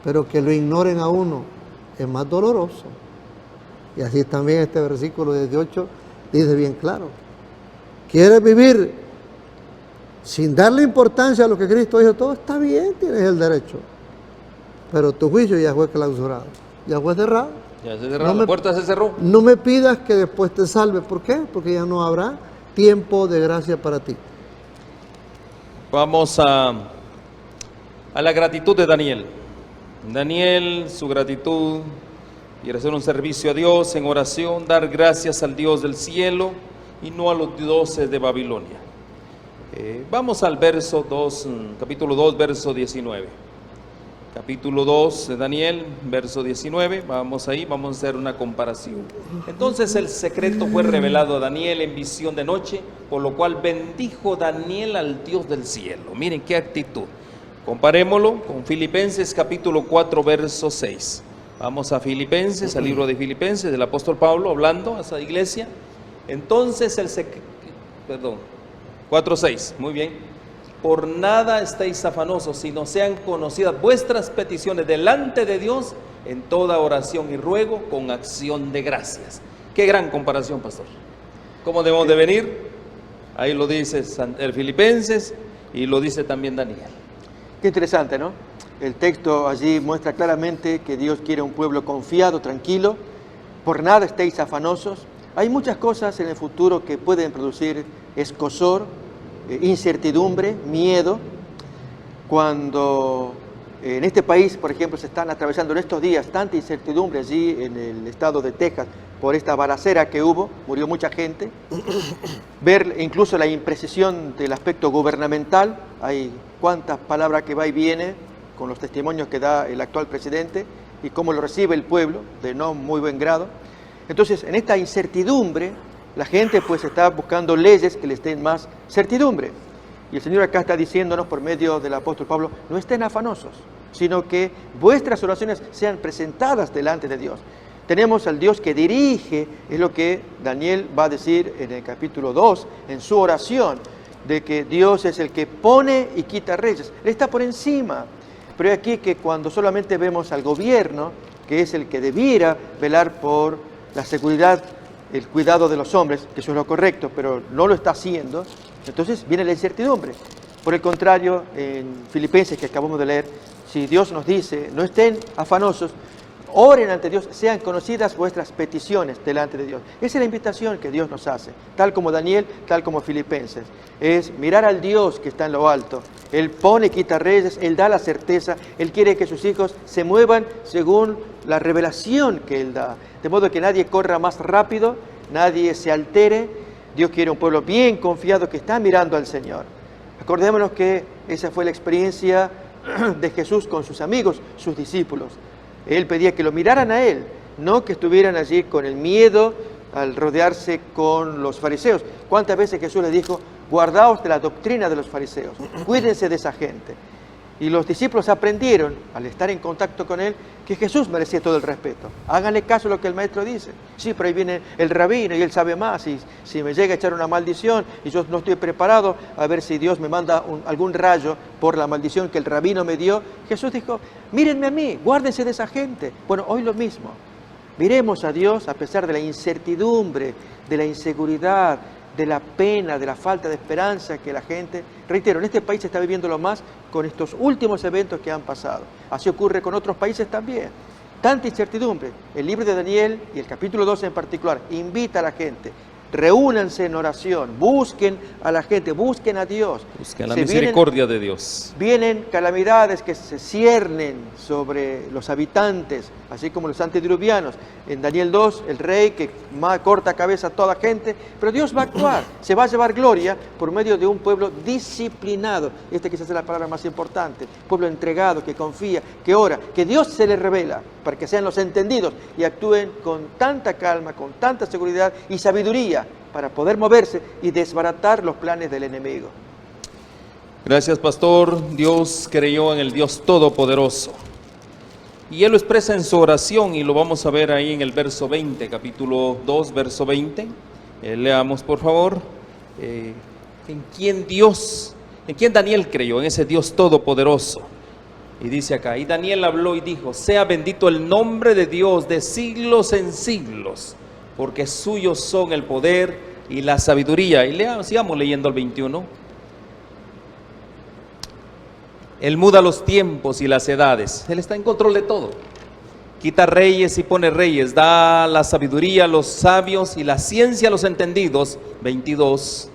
pero que lo ignoren a uno es más doloroso. Y así también este versículo 18 dice bien claro. ¿Quieres vivir sin darle importancia a lo que Cristo dijo? Todo está bien, tienes el derecho. Pero tu juicio ya fue clausurado, ya fue cerrado. Ya se cerró, la puerta se cerró. No me pidas que después te salve. ¿Por qué? Porque ya no habrá tiempo de gracia para ti. Vamos a la gratitud de Daniel. Daniel, su gratitud, quiere hacer un servicio a Dios en oración, dar gracias al Dios del cielo y no a los dioses de Babilonia. Vamos al verso 2, capítulo 2, verso 19. Capítulo 2 de Daniel, verso 19, vamos ahí, vamos a hacer una comparación. Entonces el secreto fue revelado a Daniel en visión de noche, por lo cual bendijo Daniel al Dios del cielo. Miren qué actitud. Comparémoslo con Filipenses capítulo 4, verso 6. Vamos a Filipenses, al libro de Filipenses, del apóstol Pablo, hablando a esa iglesia. Entonces el secreto, 4:6, muy bien. Por nada estéis afanosos, sino sean conocidas vuestras peticiones delante de Dios en toda oración y ruego con acción de gracias. Qué gran comparación, pastor. ¿Cómo debemos de venir? Ahí lo dice el Filipenses y lo dice también Daniel. Qué interesante, ¿no? El texto allí muestra claramente que Dios quiere un pueblo confiado, tranquilo. Por nada estéis afanosos. Hay muchas cosas en el futuro que pueden producir escozor, incertidumbre, miedo. Cuando en este país, por ejemplo, se están atravesando en estos días tanta incertidumbre allí en el estado de Texas por esta balacera que hubo, murió mucha gente. Ver incluso la imprecisión del aspecto gubernamental, hay cuántas palabras que va y viene con los testimonios que da el actual presidente y cómo lo recibe el pueblo de no muy buen grado. Entonces, en esta incertidumbre, la gente pues está buscando leyes que les den más certidumbre. Y el Señor acá está diciéndonos por medio del apóstol Pablo, no estén afanosos, sino que vuestras oraciones sean presentadas delante de Dios. Tenemos al Dios que dirige, es lo que Daniel va a decir en el capítulo 2, en su oración, de que Dios es el que pone y quita reyes. Él está por encima. Pero es aquí que cuando solamente vemos al gobierno, que es el que debiera velar por la seguridad, el cuidado de los hombres, que eso es lo correcto, pero no lo está haciendo, entonces viene la incertidumbre. Por el contrario, en Filipenses que acabamos de leer, si Dios nos dice, no estén afanosos, oren ante Dios, sean conocidas vuestras peticiones delante de Dios. Esa es la invitación que Dios nos hace, tal como Daniel, tal como Filipenses. Es mirar al Dios que está en lo alto. Él pone y quita reyes, Él da la certeza, Él quiere que sus hijos se muevan según la revelación que Él da. De modo que nadie corra más rápido, nadie se altere. Dios quiere un pueblo bien confiado que está mirando al Señor. Acordémonos que esa fue la experiencia de Jesús con sus amigos, sus discípulos. Él pedía que lo miraran a Él, no que estuvieran allí con el miedo al rodearse con los fariseos. ¿Cuántas veces Jesús les dijo, guardaos de la doctrina de los fariseos, cuídense de esa gente? Y los discípulos aprendieron, al estar en contacto con Él, que Jesús merecía todo el respeto. Háganle caso a lo que el maestro dice. Sí, pero ahí viene el rabino y él sabe más. Y si me llega a echar una maldición y yo no estoy preparado, a ver si Dios me manda algún rayo por la maldición que el rabino me dio. Jesús dijo, mírenme a mí, guárdense de esa gente. Bueno, hoy lo mismo. Miremos a Dios a pesar de la incertidumbre, de la inseguridad, de la pena, de la falta de esperanza que la gente, reitero, en este país se está viviendo lo más con estos últimos eventos que han pasado. Así ocurre con otros países también. Tanta incertidumbre. El libro de Daniel y el capítulo 12 en particular invita a la gente, reúnanse en oración, busquen a la gente, busquen a Dios. Busquen la misericordia de Dios. Vienen calamidades que se ciernen sobre los habitantes, así como los antediluvianos. En Daniel 2, el rey que corta cabeza a toda gente, pero Dios va a actuar, se va a llevar gloria por medio de un pueblo disciplinado. Esta quizás es la palabra más importante, pueblo entregado, que confía, que ora, que Dios se les revela para que sean los entendidos y actúen con tanta calma, con tanta seguridad y sabiduría para poder moverse y desbaratar los planes del enemigo. Gracias, pastor. Dios creyó en el Dios Todopoderoso. Y Él lo expresa en su oración y lo vamos a ver ahí en el verso 20, capítulo 2, verso 20. Leamos, por favor. en quién Daniel creyó, en ese Dios todopoderoso. Y dice acá, y Daniel habló y dijo, sea bendito el nombre de Dios de siglos en siglos, porque suyos son el poder y la sabiduría. Y sigamos leyendo el 21. Él muda los tiempos y las edades, Él está en control de todo. Quita reyes y pone reyes, da la sabiduría a los sabios y la ciencia a los entendidos. 22.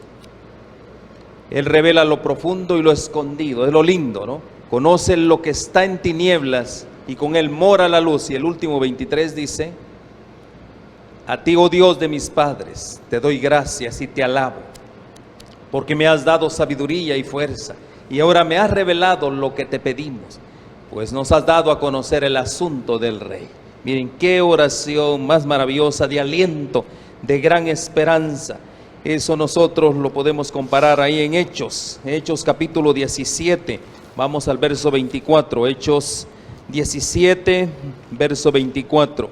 Él revela lo profundo y lo escondido, es lo lindo, ¿no? Conoce lo que está en tinieblas y con Él mora la luz. Y el último 23 dice, a ti, oh Dios de mis padres, te doy gracias y te alabo, porque me has dado sabiduría y fuerza, y ahora me has revelado lo que te pedimos, pues nos has dado a conocer el asunto del rey. Miren qué oración más maravillosa, de aliento, de gran esperanza. Eso nosotros lo podemos comparar ahí en Hechos capítulo 17. Vamos al verso 24, Hechos 17, verso 24.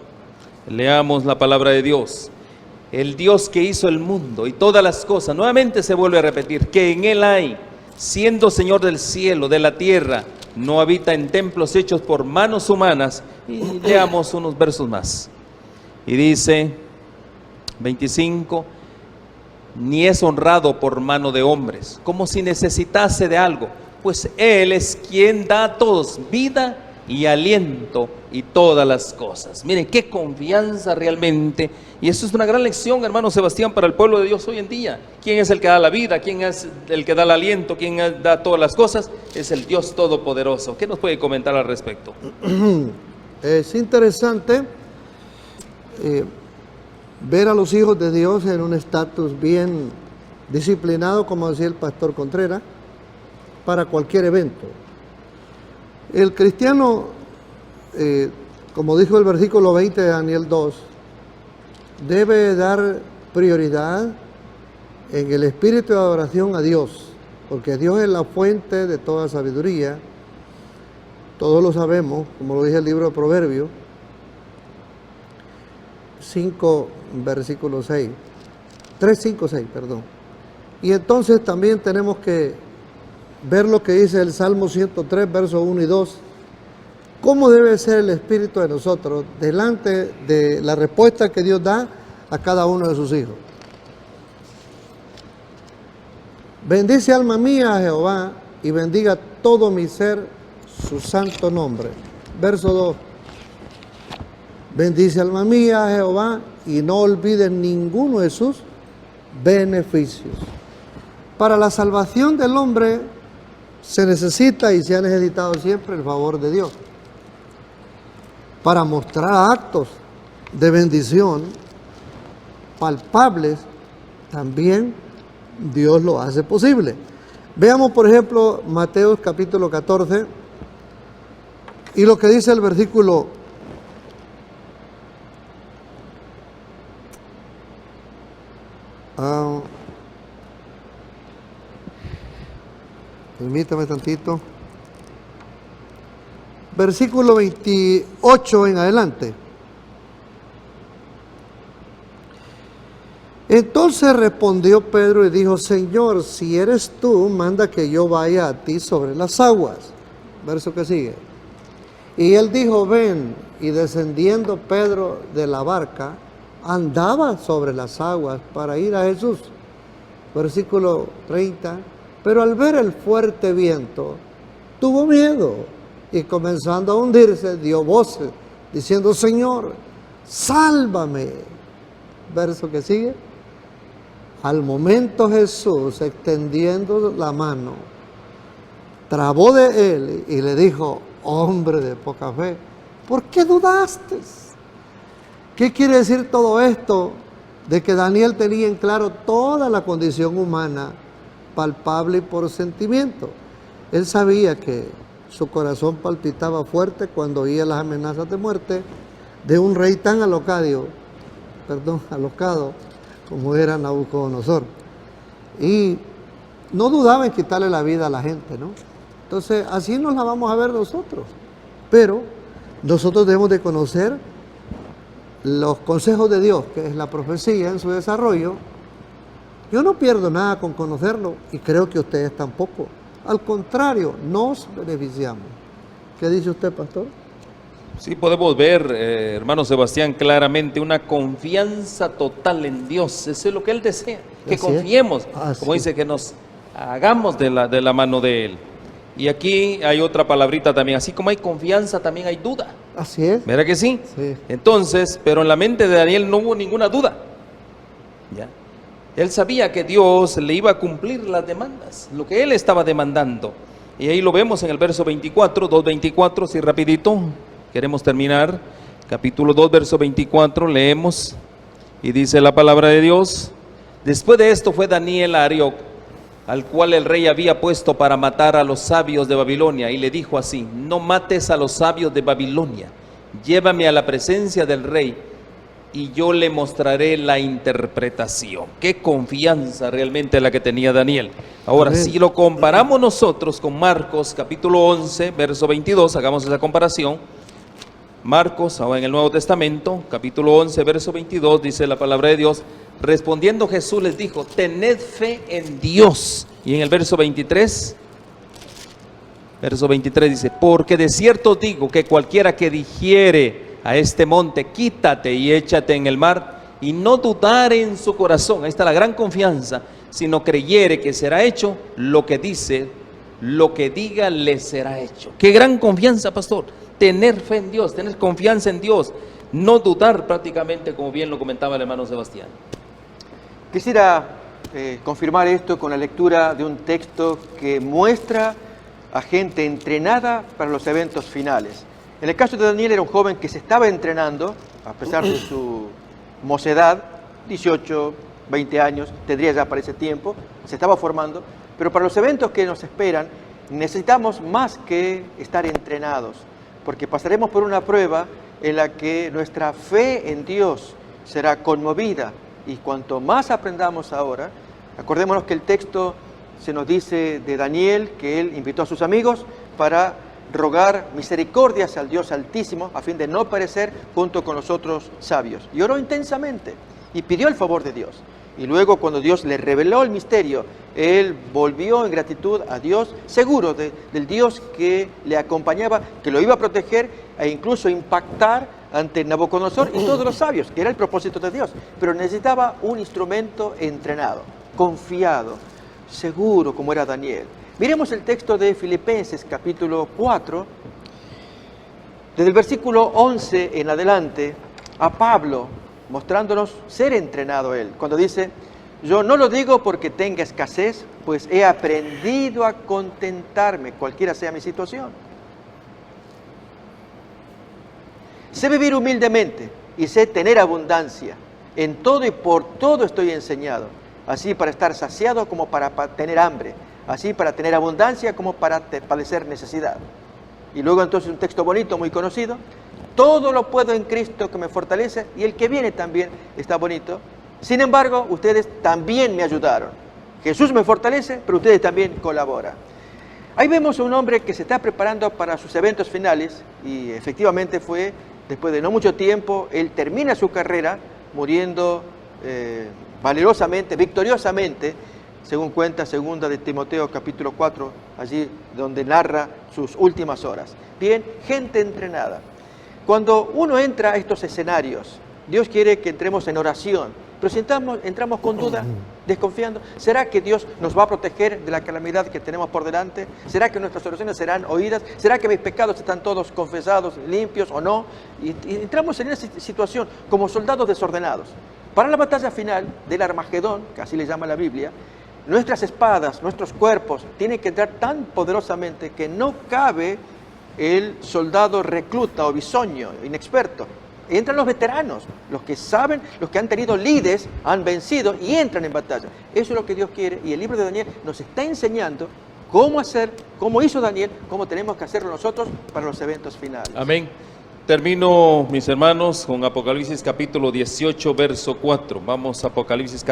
Leamos la palabra de Dios. El Dios que hizo el mundo y todas las cosas, nuevamente se vuelve a repetir, que en Él hay, siendo Señor del cielo, de la tierra, no habita en templos hechos por manos humanas. Y leamos unos versos más. Y dice, 25, ni es honrado por mano de hombres, como si necesitase de algo, pues Él es quien da a todos vida y aliento y todas las cosas. Miren qué confianza realmente, y eso es una gran lección, hermano Sebastián, para el pueblo de Dios hoy en día. ¿Quién es el que da la vida? ¿Quién es el que da el aliento? ¿Quién da todas las cosas? Es el Dios todopoderoso. ¿Qué nos puede comentar al respecto? Es interesante ver a los hijos de Dios en un estatus bien disciplinado, como decía el pastor Contreras, para cualquier evento. El cristiano, como dijo el versículo 20 de Daniel 2, debe dar prioridad en el espíritu de adoración a Dios, porque Dios es la fuente de toda sabiduría. Todos lo sabemos, como lo dice el libro de Proverbios 5, versículo 6, 3, 5, 6, perdón. Y entonces también tenemos que ver lo que dice el Salmo 103, versos 1 y 2. ¿Cómo debe ser el espíritu de nosotros delante de la respuesta que Dios da a cada uno de sus hijos? Bendice alma mía a Jehová y bendiga todo mi ser su santo nombre. Verso 2. Bendice alma mía a Jehová y no olvides ninguno de sus beneficios. Para la salvación del hombre se necesita y se ha necesitado siempre el favor de Dios. Para mostrar actos de bendición palpables, también Dios lo hace posible. Veamos, por ejemplo, Mateo capítulo 14 y lo que dice el versículo 1. Permítame tantito. Versículo 28 en adelante. Entonces respondió Pedro y dijo, Señor, si eres tú, manda que yo vaya a ti sobre las aguas. Verso que sigue. Y él dijo, ven. Y descendiendo Pedro de la barca, andaba sobre las aguas para ir a Jesús. Versículo 30. Pero al ver el fuerte viento, tuvo miedo y comenzando a hundirse, dio voces, diciendo, Señor, sálvame. Verso que sigue. Al momento Jesús, extendiendo la mano, trabó de él y le dijo, hombre de poca fe, ¿por qué dudaste? ¿Qué quiere decir todo esto? De que Daniel tenía en claro toda la condición humana, palpable y por sentimiento. Él sabía que su corazón palpitaba fuerte cuando oía las amenazas de muerte de un rey tan alocado como era Nabucodonosor. Y no dudaba en quitarle la vida a la gente, ¿no? Entonces, así nos la vamos a ver nosotros. Pero nosotros debemos de conocer los consejos de Dios, que es la profecía en su desarrollo, Yo no pierdo nada con conocerlo y creo que ustedes tampoco. Al contrario, nos beneficiamos. ¿Qué dice usted, pastor? Sí, podemos ver, hermano Sebastián, claramente una confianza total en Dios. Eso es lo que Él desea, que Así es. confiemos, Así como es. dice, que nos hagamos de la mano de Él. Y aquí hay otra palabrita también, así como hay confianza, también hay duda. Así es. ¿Verdad que sí? Sí. Entonces, pero en la mente de Daniel no hubo ninguna duda. ¿Ya? Él sabía que Dios le iba a cumplir las demandas, lo que él estaba demandando. Y ahí lo vemos en el verso 24, 2:24, así rapidito, queremos terminar. Capítulo 2, verso 24, leemos, y dice la palabra de Dios: después de esto fue Daniel a Arioc, al cual el rey había puesto para matar a los sabios de Babilonia, y le dijo así: no mates a los sabios de Babilonia, llévame a la presencia del rey, y yo le mostraré la interpretación. Qué confianza realmente la que tenía Daniel. Ahora, Amén. si lo comparamos nosotros con Marcos, capítulo 11, verso 22, hagamos esa comparación. Marcos, ahora en el Nuevo Testamento, capítulo 11, verso 22, dice la palabra de Dios: respondiendo Jesús les dijo: tened fe en Dios. Y en el verso 23 dice: porque de cierto digo que cualquiera que dijere a este monte, quítate y échate en el mar, y no dudare en su corazón, ahí está la gran confianza, sino creyere que será hecho lo que dice, lo que diga le será hecho. Qué gran confianza, pastor, tener fe en Dios, tener confianza en Dios, no dudar prácticamente, como bien lo comentaba el hermano Sebastián. Quisiera confirmar esto con la lectura de un texto que muestra a gente entrenada para los eventos finales. En el caso de Daniel era un joven que se estaba entrenando, a pesar de su mocedad, 18, 20 años, tendría ya para ese tiempo, se estaba formando, pero para los eventos que nos esperan necesitamos más que estar entrenados, porque pasaremos por una prueba en la que nuestra fe en Dios será conmovida, y cuanto más aprendamos ahora, acordémonos que el texto se nos dice de Daniel que él invitó a sus amigos para rogar misericordias al Dios Altísimo a fin de no perecer junto con los otros sabios. Y oró intensamente y pidió el favor de Dios. Y luego, cuando Dios le reveló el misterio, él volvió en gratitud a Dios, seguro del Dios que le acompañaba, que lo iba a proteger e incluso impactar ante Nabucodonosor y todos los sabios, que era el propósito de Dios. Pero necesitaba un instrumento entrenado, confiado, seguro, como era Daniel. Miremos el texto de Filipenses capítulo 4, desde el versículo 11 en adelante, a Pablo, mostrándonos ser entrenado él, cuando dice: yo no lo digo porque tenga escasez, pues he aprendido a contentarme, cualquiera sea mi situación. Sé vivir humildemente y sé tener abundancia. En todo y por todo estoy enseñado, así para estar saciado como para tener hambre, así para tener abundancia como para padecer necesidad. Y luego entonces un texto bonito, muy conocido: todo lo puedo en Cristo que me fortalece, y el que viene también está bonito. Sin embargo, ustedes también me ayudaron. Jesús me fortalece, pero ustedes también colaboran. Ahí vemos a un hombre que se está preparando para sus eventos finales, y efectivamente fue, después de no mucho tiempo, él termina su carrera muriendo valerosamente, victoriosamente, según cuenta segunda de Timoteo capítulo 4, allí donde narra sus últimas horas. Bien, gente entrenada. Cuando uno entra a estos escenarios, Dios quiere que entremos en oración, pero si entramos con duda, desconfiando, ¿será que Dios nos va a proteger de la calamidad que tenemos por delante? ¿Será que nuestras oraciones serán oídas? ¿Será que mis pecados están todos confesados, limpios o no? Y entramos en esa situación como soldados desordenados. Para la batalla final del Armagedón, que así le llama la Biblia, nuestras espadas, nuestros cuerpos tienen que entrar tan poderosamente que no cabe el soldado recluta o bisoño, inexperto. Entran los veteranos, los que saben, los que han tenido lides, han vencido y entran en batalla. Eso es lo que Dios quiere, y el libro de Daniel nos está enseñando cómo hacer, cómo hizo Daniel, cómo tenemos que hacerlo nosotros para los eventos finales. Amén. Termino, mis hermanos, con Apocalipsis capítulo 18, verso 4. Vamos a Apocalipsis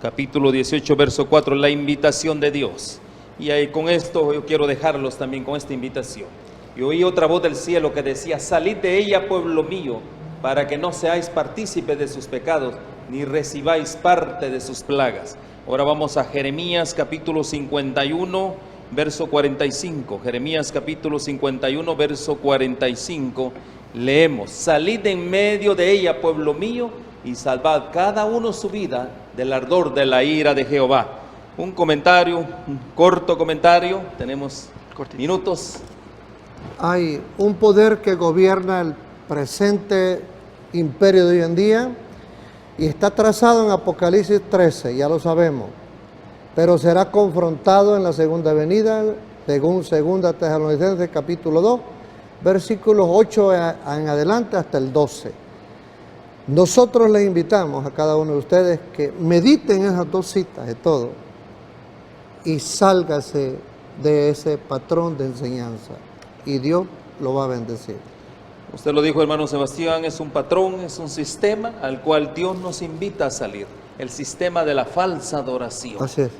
capítulo 18, verso 4, la invitación de Dios. Y ahí con esto yo quiero dejarlos también con esta invitación. Y oí otra voz del cielo que decía: salid de ella, pueblo mío, para que no seáis partícipes de sus pecados, ni recibáis parte de sus plagas. Ahora vamos a Jeremías capítulo 51, verso 45. Jeremías capítulo 51, verso 45. Leemos: salid en medio de ella, pueblo mío, y salvad cada uno su vida del ardor de la ira de Jehová. Un comentario, un corto comentario, tenemos Cortito. minutos. Hay un poder que gobierna el presente imperio de hoy en día y está trazado en Apocalipsis 13, ya lo sabemos, pero será confrontado en la segunda venida, según 2 Tesalonicenses capítulo 2, versículos 8 en adelante hasta el 12. Nosotros les invitamos a cada uno de ustedes que mediten esas dos citas de todo y sálgase de ese patrón de enseñanza y Dios lo va a bendecir. Usted lo dijo, hermano Sebastián, es un patrón, es un sistema al cual Dios nos invita a salir. El sistema de la falsa adoración. Así es.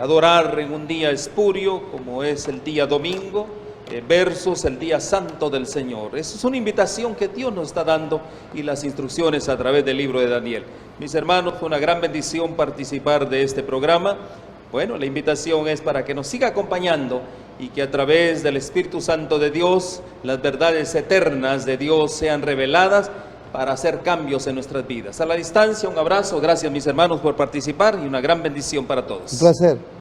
Adorar en un día espurio, como es el día domingo, versus el día santo del Señor. Eso es una invitación que Dios nos está dando y las instrucciones a través del libro de Daniel. Mis hermanos, fue una gran bendición participar de este programa. Bueno, la invitación es para que nos siga acompañando y que a través del Espíritu Santo de Dios, las verdades eternas de Dios sean reveladas para hacer cambios en nuestras vidas. A la distancia, un abrazo. Gracias, mis hermanos, por participar y una gran bendición para todos. Un placer.